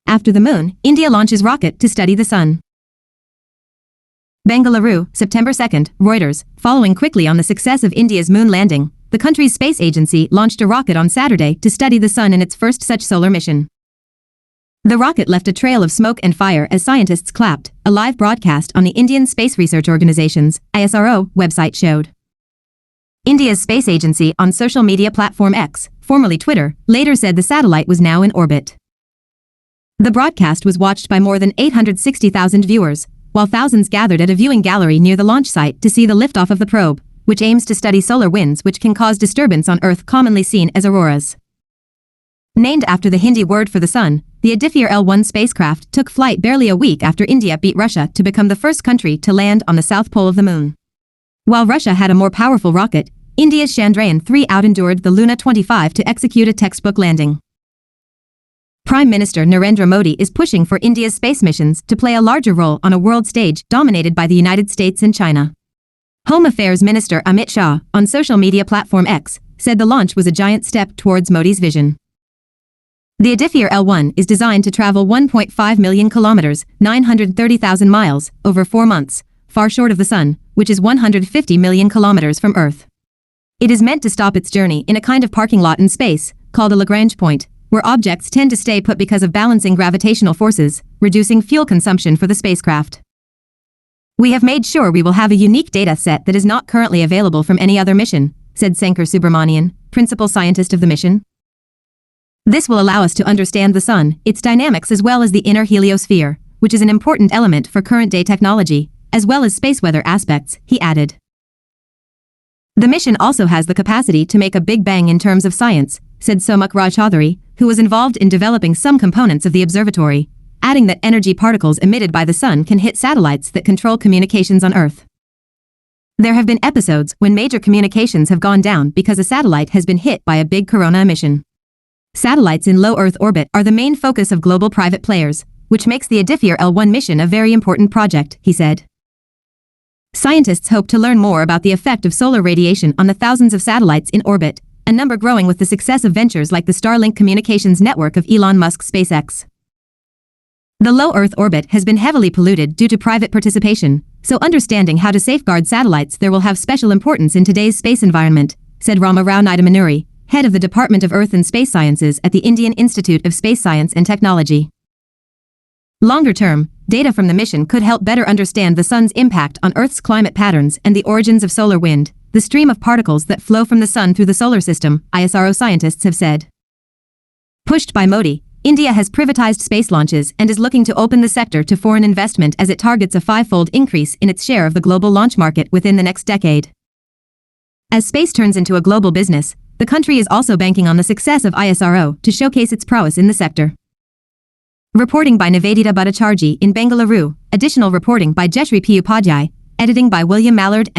After the moon, India launches rocket to study the sun. Bengaluru, September 2nd, Reuters. Following quickly on the success of India's moon landing, the country's space agency launched a rocket on Saturday to study the sun in its first such solar mission. The rocket left a trail of smoke and fire as scientists clapped, a live broadcast on the Indian Space Research Organisation's ISRO website showed. India's space agency on social media platform X, formerly Twitter, later said the satellite was now in orbit. The broadcast was watched by more than 860,000 viewers, while thousands gathered at a viewing gallery near the launch site to see the liftoff of the probe, which aims to study solar winds which can cause disturbance on Earth, commonly seen as auroras. Named after the Hindi word for the sun, the Aditya L1 spacecraft took flight barely a week after India beat Russia to become the first country to land on the south pole of the moon. While Russia had a more powerful rocket, India's Chandrayaan-3 outendured the Luna 25 to execute a textbook landing. Prime Minister Narendra Modi is pushing for India's space missions to play a larger role on a world stage dominated by the United States and China. Home Affairs Minister Amit Shah, on social media platform X, said the launch was a giant step towards Modi's vision. The Aditya L1 is designed to travel 1.5 million kilometers, 930,000 miles, over 4 months, far short of the sun, which is 150 million kilometers from Earth. It is meant to stop its journey in a kind of parking lot in space, called a Lagrange point, where objects tend to stay put because of balancing gravitational forces, reducing fuel consumption for the spacecraft. We have made sure we will have a unique data set that is not currently available from any other mission, said Sankar Subramanian, principal scientist of the mission. This will allow us to understand the sun, its dynamics as well as the inner heliosphere, which is an important element for current-day technology, as well as space weather aspects, he added. The mission also has the capacity to make a big bang in terms of science, said Somak Raj Chaudhary, who was involved in developing some components of the observatory, adding that energy particles emitted by the sun can hit satellites that control communications on Earth. There have been episodes when major communications have gone down because a satellite has been hit by a big corona emission. Satellites in low Earth orbit are the main focus of global private players, which makes the Aditya L1 mission a very important project, he said. Scientists hope to learn more about the effect of solar radiation on the thousands of satellites in orbit, a number growing with the success of ventures like the Starlink communications network of Elon Musk's SpaceX. The low Earth orbit has been heavily polluted due to private participation, so understanding how to safeguard satellites there will have special importance in today's space environment, said Rama Rao Naidamanuri, head of the Department of Earth and Space Sciences at the Indian Institute of Space Science and Technology. Longer term, data from the mission could help better understand the sun's impact on Earth's climate patterns and the origins of solar wind, the stream of particles that flow from the sun through the solar system, ISRO scientists have said. Pushed by Modi, India has privatized space launches and is looking to open the sector to foreign investment as it targets a 5-fold increase in its share of the global launch market within the next decade. As space turns into a global business, the country is also banking on the success of ISRO to showcase its prowess in the sector. Reporting by Nivedita Bhattacharjee in Bengaluru, additional reporting by Jeshri P. Upadhyay, editing by William Mallard and